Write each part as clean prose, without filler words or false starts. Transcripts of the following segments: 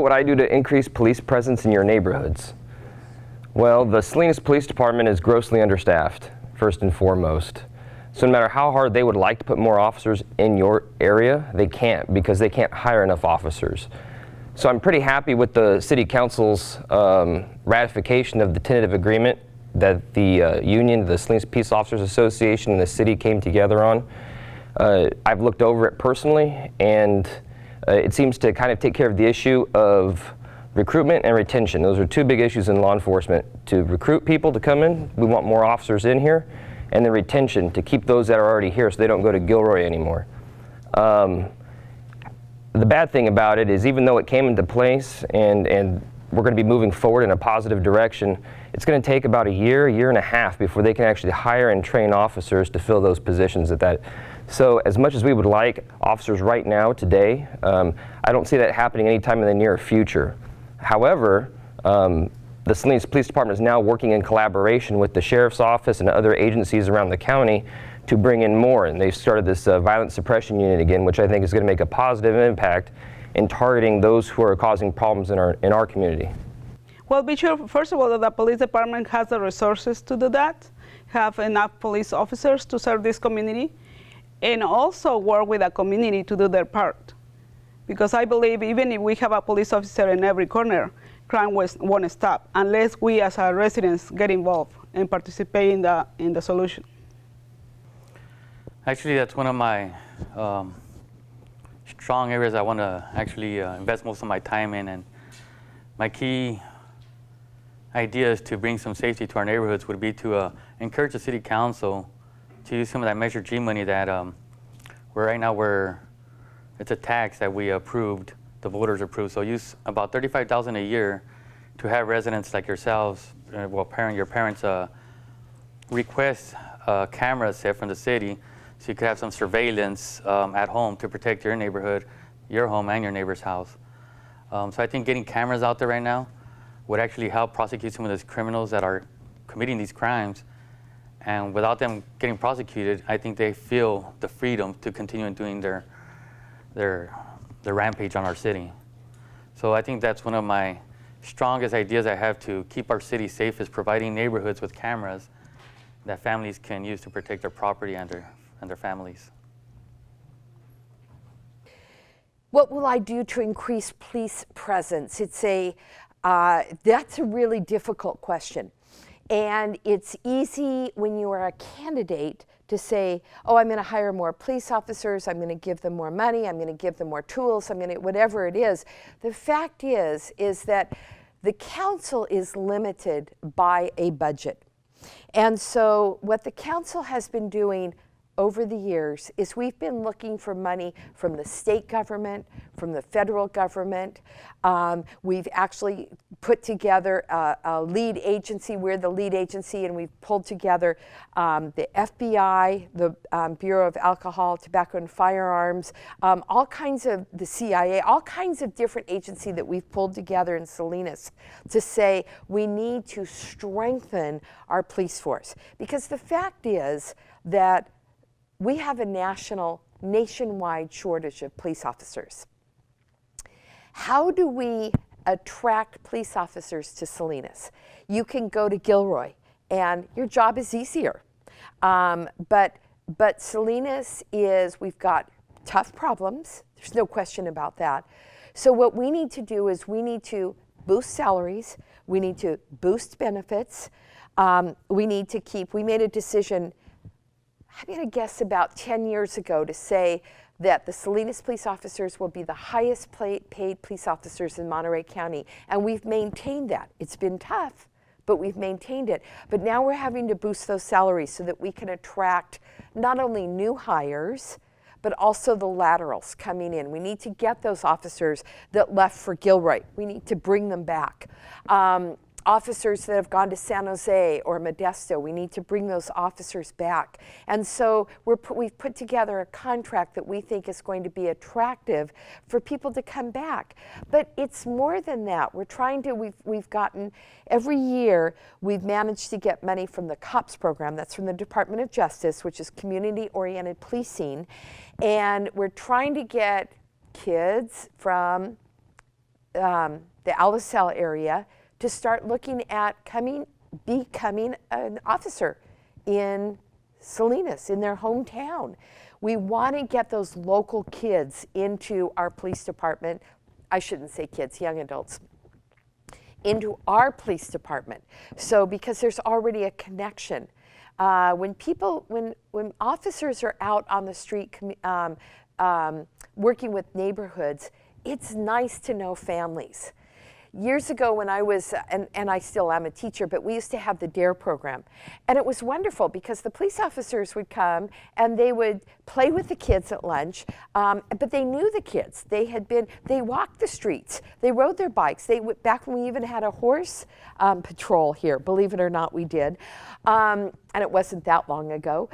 would I do to increase police presence in your neighborhoods? Well, the Salinas Police Department is grossly understaffed, first and foremost. So no matter how hard they would like to put more officers in your area, they can't because they can't hire enough officers. So I'm pretty happy with the City Council's ratification of the tentative agreement that the union, the Salinas Peace Officers Association, and the city came together on. I've looked over it personally, and it seems to kind of take care of the issue of recruitment and retention. Those are two big issues in law enforcement. To recruit people to come in, we want more officers in here, and the retention, to keep those that are already here so they don't go to Gilroy anymore. The bad thing about it is even though it came into place and we're going to be moving forward in a positive direction, it's going to take about a year and a half before they can actually hire and train officers to fill those positions at that. So as much as we would like officers right now, today, I don't see that happening anytime in the near future. However, the Salinas Police Department is now working in collaboration with the Sheriff's Office and other agencies around the county to bring in more. And they've started this violence suppression unit again, which I think is going to make a positive impact in targeting those who are causing problems in our community. Well, be sure, first of all, that the police department has the resources to do that, have enough police officers to serve this community, and also work with the community to do their part. Because I believe even if we have a police officer in every corner, crime won't stop unless we as our residents get involved and participate in the solution. Actually, that's one of my strong areas I want to actually invest most of my time in. And my key ideas to bring some safety to our neighborhoods would be to encourage the city council to use some of that Measure G money that right now it's a tax that we approved, the voters approved. So use about $35,000 a year to have residents like yourselves, your parents request cameras set from the city so you could have some surveillance at home to protect your neighborhood, your home and your neighbor's house. So I think getting cameras out there right now would actually help prosecute some of those criminals that are committing these crimes. And without them getting prosecuted, I think they feel the freedom to continue doing their rampage on our city. So I think that's one of my strongest ideas I have to keep our city safe, is providing neighborhoods with cameras that families can use to protect their property and their families. What will I do to increase police presence? That's a really difficult question. And it's easy when you are a candidate to say, oh, I'm going to hire more police officers, I'm going to give them more money, I'm going to give them more tools, I'm going to, whatever it is. The fact is that the council is limited by a budget. And so what the council has been doing over the years is we've been looking for money from the state government, from the federal government. We've actually put together a lead agency. We're the lead agency, and we've pulled together the FBI, the Bureau of Alcohol, Tobacco, and Firearms, all kinds of the CIA, all kinds of different agencies that we've pulled together in Salinas to say we need to strengthen our police force. Because the fact is that we have a nationwide shortage of police officers. How do we attract police officers to Salinas? You can go to Gilroy and your job is easier. But Salinas we've got tough problems. There's no question about that. So what we need to do is we need to boost salaries. We need to boost benefits. We made a decision, I'm going to guess about 10 years ago, to say that the Salinas police officers will be the highest paid police officers in Monterey County. And we've maintained that. It's been tough, but we've maintained it. But now we're having to boost those salaries so that we can attract not only new hires, but also the laterals coming in. We need to get those officers that left for Gilroy. We need to bring them back. Officers that have gone to San Jose or Modesto, we need to bring those officers back. And so we've put together a contract that we think is going to be attractive for people to come back. But it's more than that. We've gotten, every year, we've managed to get money from the COPS program, that's from the Department of Justice, which is community-oriented policing. And we're trying to get kids from the Alisal area to start looking at becoming an officer in Salinas, in their hometown. We want to get those local kids into our police department. I shouldn't say kids, young adults, into our police department. So because there's already a connection. When officers are out on the street working with neighborhoods, it's nice to know families. Years ago when I was, and I still am a teacher, but we used to have the DARE program. And it was wonderful because the police officers would come and they would play with the kids at lunch, but they knew the kids. They walked the streets, they rode their bikes. Back when we even had a horse patrol here, believe it or not, we did. And it wasn't that long ago.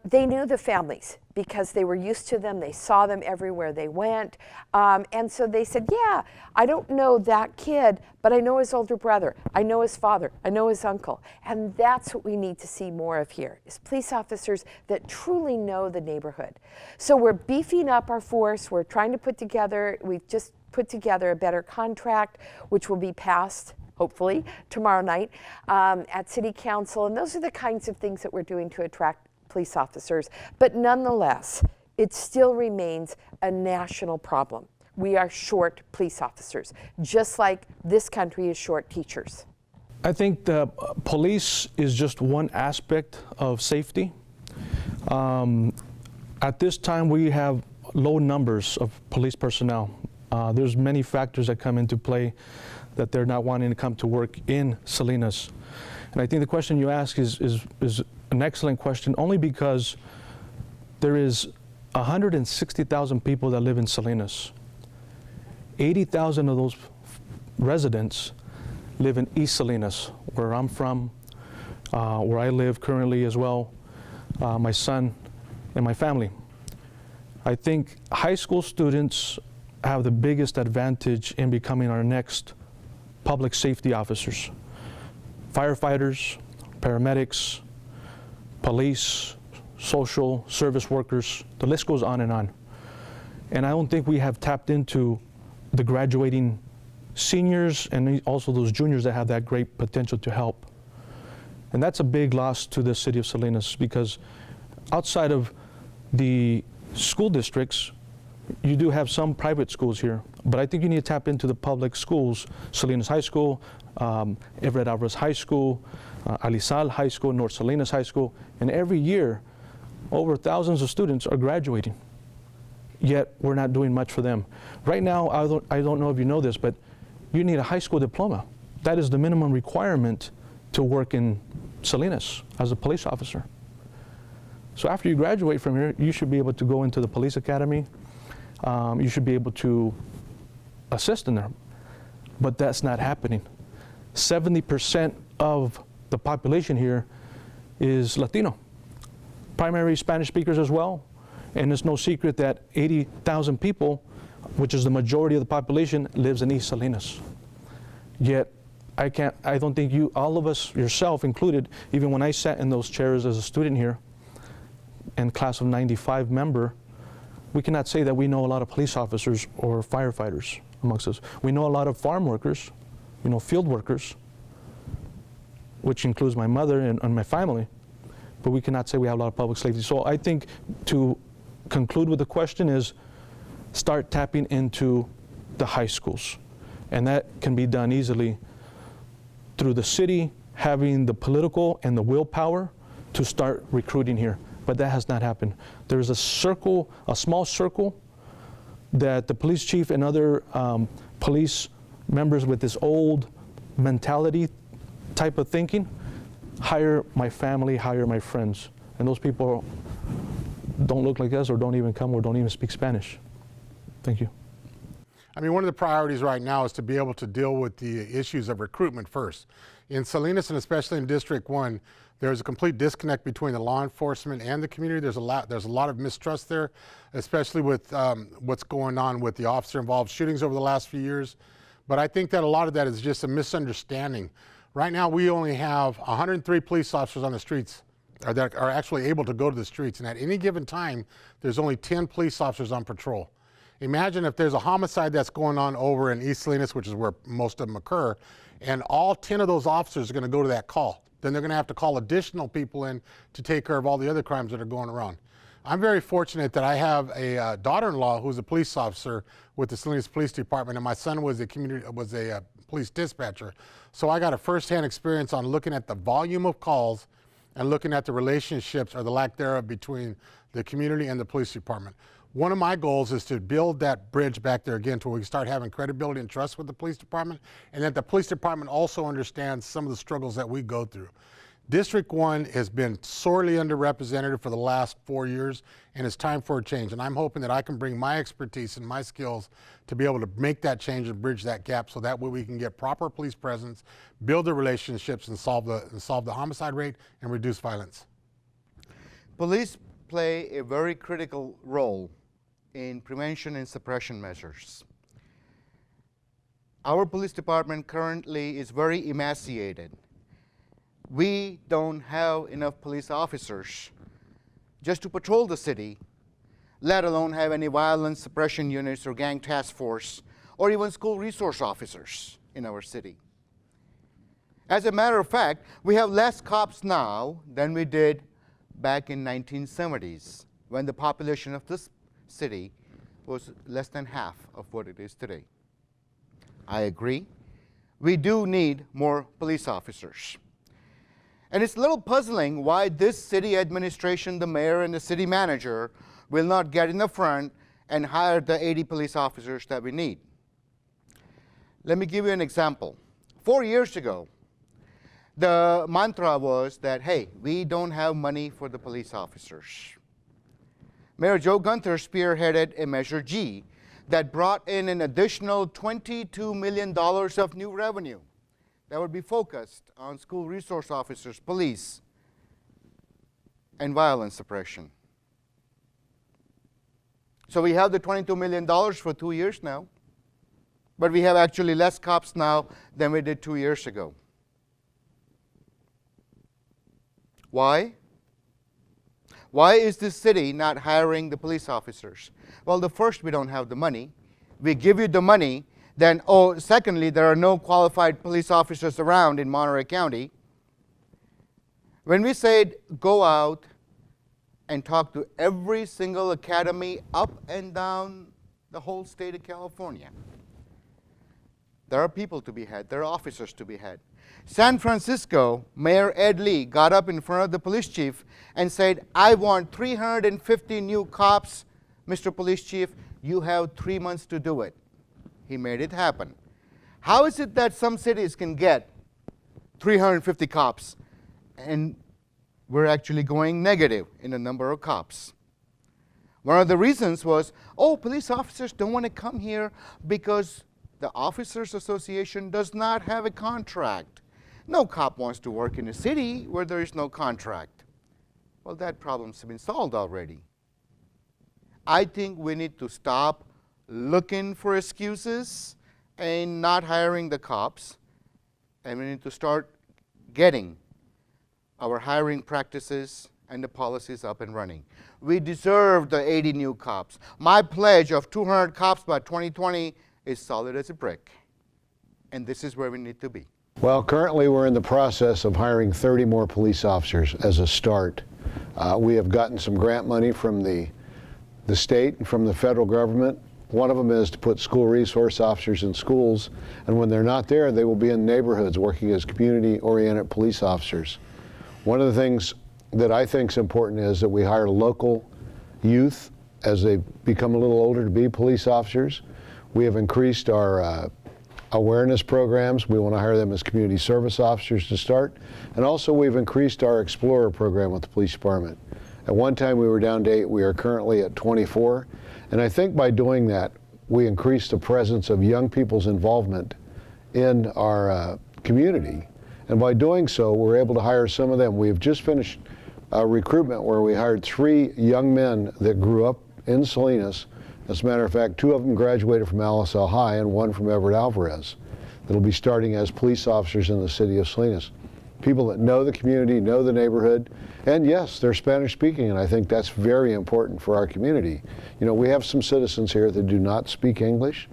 They knew the families because they were used to them. They saw them everywhere they went. And so they said, yeah, I don't know that kid, but I know his older brother. I know his father. I know his uncle. And that's what we need to see more of here, is police officers that truly know the neighborhood. So we're beefing up our force. We're trying to we've just put together a better contract, which will be passed hopefully tomorrow night at City Council. And those are the kinds of things that we're doing to attract police officers. But nonetheless, it still remains a national problem. We are short police officers, just like this country is short teachers. I think the police is just one aspect of safety. At this time, we have low numbers of police personnel. There's many factors that come into play that they're not wanting to come to work in Salinas. And I think the question you ask is an excellent question, only because there is 160,000 people that live in Salinas. 80,000 of those residents live in East Salinas, where I'm from, where I live currently as well, my son and my family. I think high school students have the biggest advantage in becoming our next public safety officers. Firefighters, paramedics, police, social service workers, the list goes on. And I don't think we have tapped into the graduating seniors and also those juniors that have that great potential to help. And that's a big loss to the city of Salinas, because outside of the school districts, you do have some private schools here, but I think you need to tap into the public schools, Salinas High School, Everett Alvarez High School, Alisal High School, North Salinas High School, and every year, over thousands of students are graduating, yet we're not doing much for them. Right now, I don't know if you know this, but you need a high school diploma. That is the minimum requirement to work in Salinas as a police officer. So after you graduate from here, you should be able to go into the police academy. You should be able to assist in there, but that's not happening. 70% of the population here is Latino, primary Spanish speakers as well, and it's no secret that 80,000 people, which is the majority of the population, lives in East Salinas. Yet, I don't think all of us, yourself included, even when I sat in those chairs as a student here, and class of 95 member, we cannot say that we know a lot of police officers or firefighters amongst us. We know a lot of farm workers, field workers, which includes my mother and my family, but we cannot say we have a lot of public safety. So I think to conclude with the question is, start tapping into the high schools. And that can be done easily through the city having the political and the willpower to start recruiting here. But that has not happened. There's a small circle that the police chief and other police members with this old mentality type of thinking, hire my family, hire my friends. And those people don't look like us, or don't even come, or don't even speak Spanish. Thank you. I mean, one of the priorities right now is to be able to deal with the issues of recruitment first. In Salinas, and especially in District 1, there's a complete disconnect between the law enforcement and the community. There's a lot of mistrust there, especially with what's going on with the officer-involved shootings over the last few years. But I think that a lot of that is just a misunderstanding. Right now, we only have 103 police officers on the streets that are actually able to go to the streets. And at any given time, there's only 10 police officers on patrol. Imagine if there's a homicide that's going on over in East Salinas, which is where most of them occur, and all 10 of those officers are going to go to that call. Then they're going to have to call additional people in to take care of all the other crimes that are going around. I'm very fortunate that I have a daughter-in-law who's a police officer with the Salinas Police Department, and my son was a police dispatcher. So I got a first-hand experience on looking at the volume of calls and looking at the relationships or the lack thereof between the community and the police department. One of my goals is to build that bridge back there again to where we start having credibility and trust with the police department, and that the police department also understands some of the struggles that we go through. District 1 has been sorely underrepresented for the last 4 years, and it's time for a change. And I'm hoping that I can bring my expertise and my skills to be able to make that change and bridge that gap, so that way we can get proper police presence, build the relationships, and solve the homicide rate and reduce violence. Police play a very critical role in prevention and suppression measures. Our police department currently is very emaciated. We don't have enough police officers just to patrol the city, let alone have any violence suppression units or gang task force, or even school resource officers in our city. As a matter of fact, we have less cops now than we did back in 1970s, when the population of this city was less than half of what it is today. I agree. We do need more police officers. And it's a little puzzling why this city administration, the mayor and the city manager, will not get in the front and hire the 80 police officers that we need. Let me give you an example. 4 years ago, the mantra was that, hey, we don't have money for the police officers. Mayor Joe Gunther spearheaded a Measure G that brought in an additional $22 million of new revenue that would be focused on school resource officers, police, and violence suppression. So we have the $22 million for 2 years now, but we have actually less cops now than we did 2 years ago. Why? Why is this city not hiring the police officers? Well, the first, we don't have the money. We give you the money, then, secondly, there are no qualified police officers around in Monterey County. When we said go out and talk to every single academy up and down the whole state of California, there are people to be had, there are officers to be had. San Francisco, Mayor Ed Lee got up in front of the police chief and said, I want 350 new cops. Mr. Police Chief, you have 3 months to do it. He made it happen. How is it that some cities can get 350 cops and we're actually going negative in the number of cops? One of the reasons was, police officers don't want to come here because the Officers Association does not have a contract. No cop wants to work in a city where there is no contract. Well, that problem's been solved already. I think we need to stop looking for excuses and not hiring the cops, and we need to start getting our hiring practices and the policies up and running. We deserve the 80 new cops. My pledge of 200 cops by 2020 is solid as a brick, and this is where we need to be. Well, currently we're in the process of hiring 30 more police officers as a start. We have gotten some grant money from the state and from the federal government. One of them is to put school resource officers in schools, and when they're not there, they will be in neighborhoods working as community-oriented police officers. One of the things that I think is important is that we hire local youth as they become a little older to be police officers. We have increased our awareness programs. We want to hire them as community service officers to start. And also we've increased our Explorer program with the police department. At one time we were down to 8, we are currently at 24. And I think by doing that, we increase the presence of young people's involvement in our community. And by doing so, we're able to hire some of them. We've just finished a recruitment where we hired 3 young men that grew up in Salinas. As a matter of fact, 2 of them graduated from Alisal High and 1 from Everett Alvarez. That'll be starting as police officers in the city of Salinas. people that know the community, know the neighborhood, and yes, they're Spanish speaking, and I think that's very important for our community. You know, we have some citizens here that do not speak English.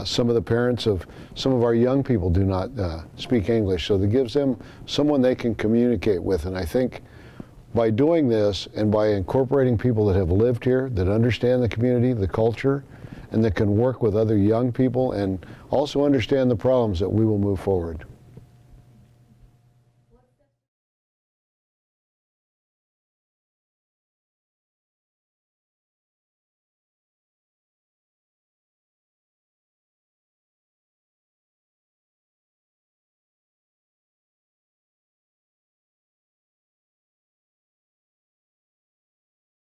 Some of the parents of some of our young people do not speak English, so that gives them someone they can communicate with. And I think by doing this and by incorporating people that have lived here, that understand the community, the culture, and that can work with other young people and also understand the problems, that we will move forward.